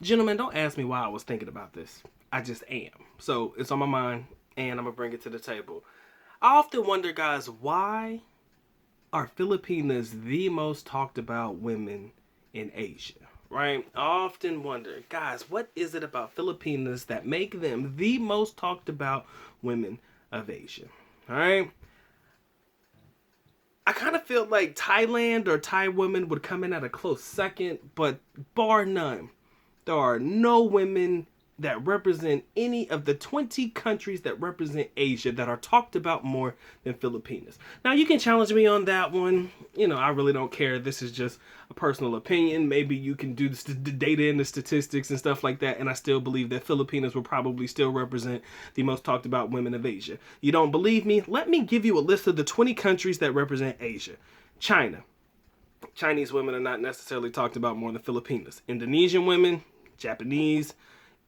Gentlemen, don't ask me why I was thinking about this. I just am. So it's on my mind, and I'm going to bring it to the table. I often wonder, guys, why are Filipinas the most talked about women in Asia? Right? I often wonder, guys, what is it about Filipinas that make them the most talked about women of Asia? All right? I kind of feel like Thailand or Thai women would come in at a close second, but bar none, there are no women that represent any of the 20 countries that represent Asia that are talked about more than Filipinas. Now, you can challenge me on that one. I really don't care. This is just a personal opinion. Maybe you can do the data and the statistics and stuff like that, and I still believe that Filipinas will probably still represent the most talked about women of Asia. You don't believe me? Let me give you a list of the 20 countries that represent Asia. China. Chinese women are not necessarily talked about more than Filipinas. Indonesian women, Japanese,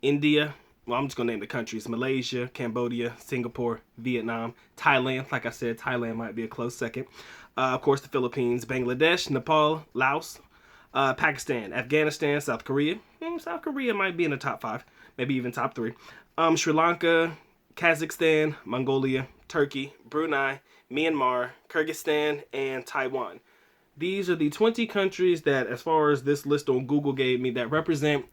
India, well, I'm just going to name the countries: Malaysia, Cambodia, Singapore, Vietnam, Thailand. Like I said, Thailand might be a close second. Of course, the Philippines, Bangladesh, Nepal, Laos, Pakistan, Afghanistan, South Korea. South Korea might be in the top 5, maybe even top 3. Sri Lanka, Kazakhstan, Mongolia, Turkey, Brunei, Myanmar, Kyrgyzstan, and Taiwan. These are the 20 countries that, as far as this list on Google gave me, that represent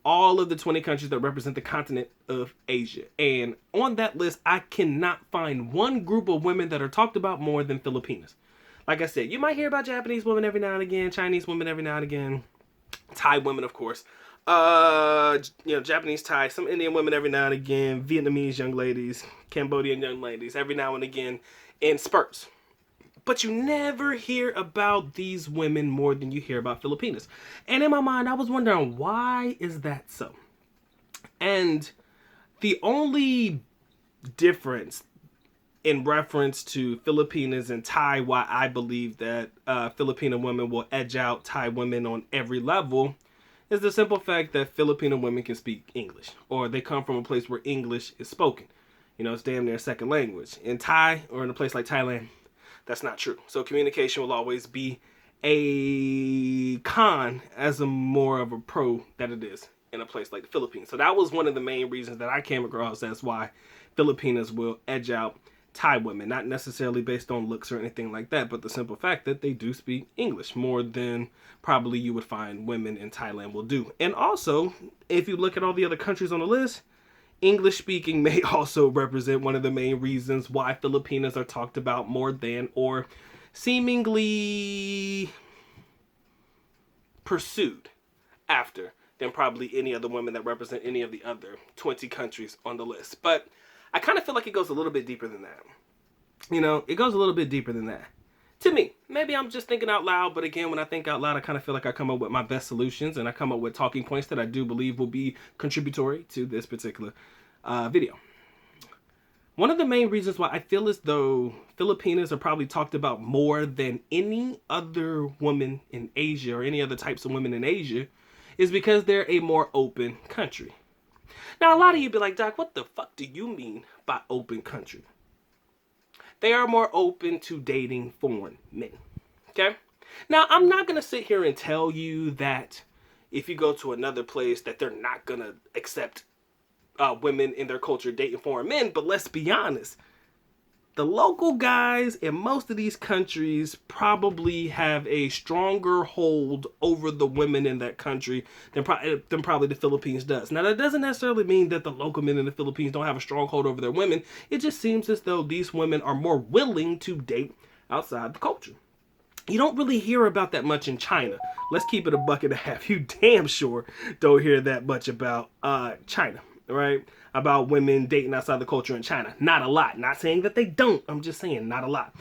all of the 20 countries that represent the continent of Asia. And on that list, I cannot find one group of women that are talked about more than Filipinas. Like I said, you might hear about Japanese women every now and again, Chinese women every now and again, Thai women, of course. Japanese, Thai, some Indian women every now and again, Vietnamese young ladies, Cambodian young ladies every now and again in spurts. But you never hear about these women more than you hear about Filipinas. And in my mind, I was wondering, why is that so? And the only difference in reference to Filipinas and Thai, why I believe that Filipino women will edge out Thai women on every level, is the simple fact that Filipino women can speak English, or they come from a place where English is spoken. It's damn near a second language. In Thai, or in a place like Thailand, that's not true. So communication will always be a con as a more of a pro that it is in a place like the Philippines. So that was one of the main reasons that I came across as why Filipinas will edge out Thai women. Not necessarily based on looks or anything like that, but the simple fact that they do speak English more than probably you would find women in Thailand will do. And also, if you look at all the other countries on the list, English speaking may also represent one of the main reasons why Filipinas are talked about more than, or seemingly pursued after, than probably any other women that represent any of the other 20 countries on the list. But I kind of feel like it goes a little bit deeper than that. It goes a little bit deeper than that. To me, maybe I'm just thinking out loud, but again, when I think out loud, I kind of feel like I come up with my best solutions, and I come up with talking points that I do believe will be contributory to this particular video. One of the main reasons why I feel as though Filipinas are probably talked about more than any other woman in Asia, or any other types of women in Asia, is because they're a more open country. Now, a lot of you be like, Doc, what the fuck do you mean by open country? They are more open to dating foreign men. Okay? Now, I'm not going to sit here and tell you that if you go to another place that they're not going to accept women in their culture dating foreign men, but let's be honest. The local guys in most of these countries probably have a stronger hold over the women in that country than probably the Philippines does. Now, that doesn't necessarily mean that the local men in the Philippines don't have a strong hold over their women. It just seems as though these women are more willing to date outside the culture. You don't really hear about that much in China. Let's keep it a buck and a half. You damn sure don't hear that much about China, right? About women dating outside the culture in China. Not a lot. Not saying that they don't. I'm just saying not a lot.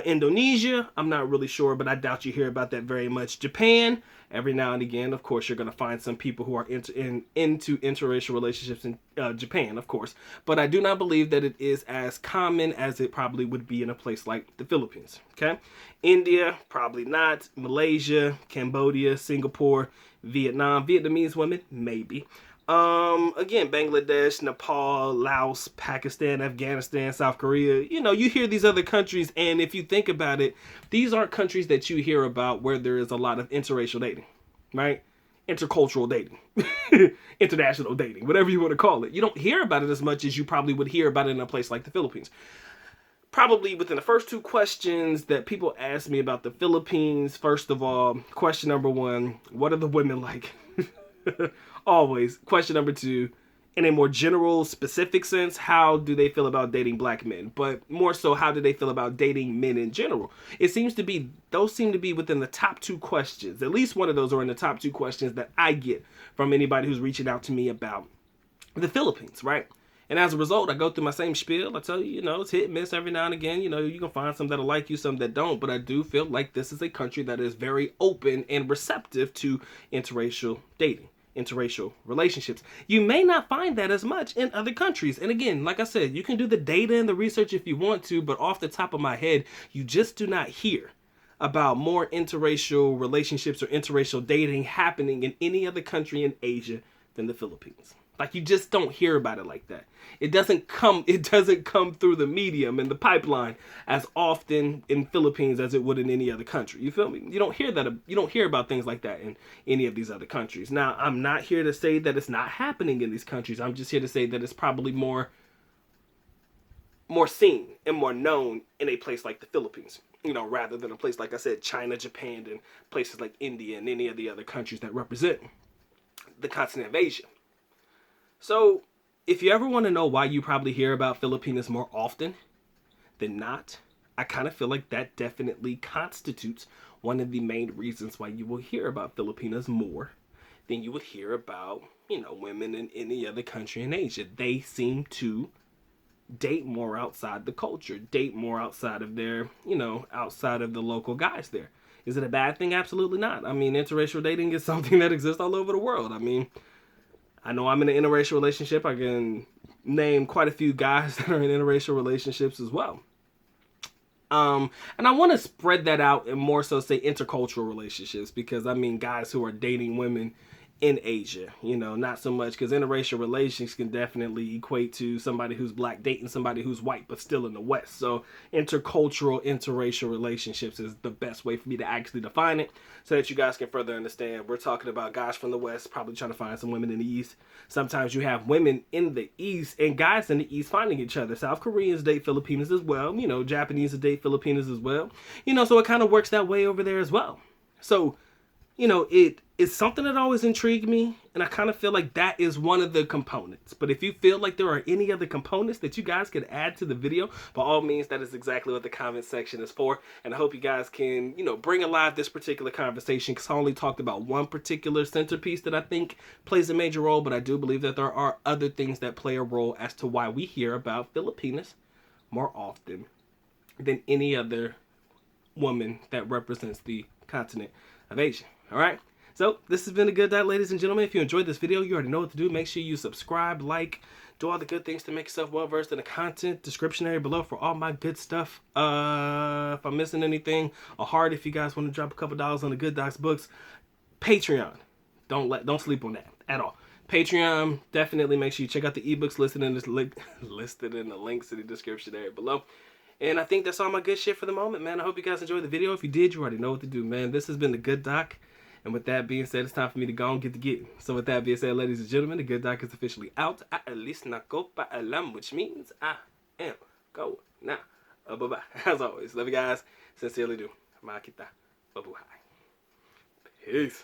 Indonesia, I'm not really sure, but I doubt you hear about that very much. Japan, every now and again, of course, you're going to find some people who are into interracial relationships in Japan, of course. But I do not believe that it is as common as it probably would be in a place like the Philippines. Okay? India, probably not. Malaysia, Cambodia, Singapore, Vietnam. Vietnamese women, maybe. Again, Bangladesh, Nepal, Laos, Pakistan, Afghanistan, South Korea. You hear these other countries, and if you think about it, these aren't countries that you hear about where there is a lot of interracial dating, right? intercultural dating, international dating, whatever you want to call it. You don't hear about it as much as you probably would hear about it in a place like the Philippines. Probably within the first two questions that people ask me about the Philippines, first of all, question number one, what are the women like? Always. Question number two, in a more general, specific sense, how do they feel about dating black men? But more so, how do they feel about dating men in general? It seems to be, those seem to be within the top two questions. At least one of those are in the top two questions that I get from anybody who's reaching out to me about the Philippines, right? And as a result, I go through my same spiel. I tell you, it's hit and miss every now and again. You can find some that'll like you, some that don't. But I do feel like this is a country that is very open and receptive to interracial dating, interracial relationships. You may not find that as much in other countries. And again, like I said, you can do the data and the research if you want to, but off the top of my head, you just do not hear about more interracial relationships or interracial dating happening in any other country in Asia than the Philippines. Like, you just don't hear about it like that. It doesn't come through the medium and the pipeline as often in Philippines as it would in any other country. You feel me? You don't hear about things like that in any of these other countries. Now, I'm not here to say that it's not happening in these countries. I'm just here to say that it's probably more seen and more known in a place like the Philippines, rather than a place like I said, China, Japan, and places like India and any of the other countries that represent the continent of Asia. So, if you ever want to know why you probably hear about Filipinas more often than not, I kind of feel like that definitely constitutes one of the main reasons why you will hear about Filipinas more than you would hear about, women in any other country in Asia. They seem to date more outside the culture, date more outside of their, outside of the local guys there. Is it a bad thing? Absolutely not. I mean, interracial dating is something that exists all over the world. I mean, I know I'm in an interracial relationship. I can name quite a few guys that are in interracial relationships as well. And I want to spread that out and more so say intercultural relationships, because I mean guys who are dating women in Asia, not so much, because interracial relations can definitely equate to somebody who's black dating somebody who's white but still in the West. So interracial relationships is the best way for me to actually define it, so that you guys can further understand. We're talking about guys from the West probably trying to find some women in the East. Sometimes you have women in the East and guys in the East finding each other. South Koreans date Filipinos as well. Japanese date Filipinos as well. So it kind of works that way over there as well. So it's something that always intrigued me, and I kind of feel like that is one of the components. But if you feel like there are any other components that you guys could add to the video, by all means, that is exactly what the comment section is for. And I hope you guys can, bring alive this particular conversation, because I only talked about one particular centerpiece that I think plays a major role, but I do believe that there are other things that play a role as to why we hear about Filipinas more often than any other woman that represents the continent of Asia. All right, so this has been a good night, ladies and gentlemen. If you enjoyed this video, you already know what to do. Make sure you subscribe, like, do all the good things to make yourself well versed in the content. Description area below for all my good stuff. If I'm missing anything, a heart if you guys want to drop a couple dollars on the Good Docs books. Patreon, don't sleep on that at all. Patreon, definitely make sure you check out the ebooks listed in the links in the description area below. And I think that's all my good shit for the moment, man. I hope you guys enjoyed the video. If you did, you already know what to do, man. This has been the Good Doc. And with that being said, it's time for me to go and get to getting. So with that being said, ladies and gentlemen, the Good Doc is officially out. At least na ko pa alam, which means I am going now. Bye-bye. As always, love you guys. Sincerely do. Makita. Bye-bye. Peace.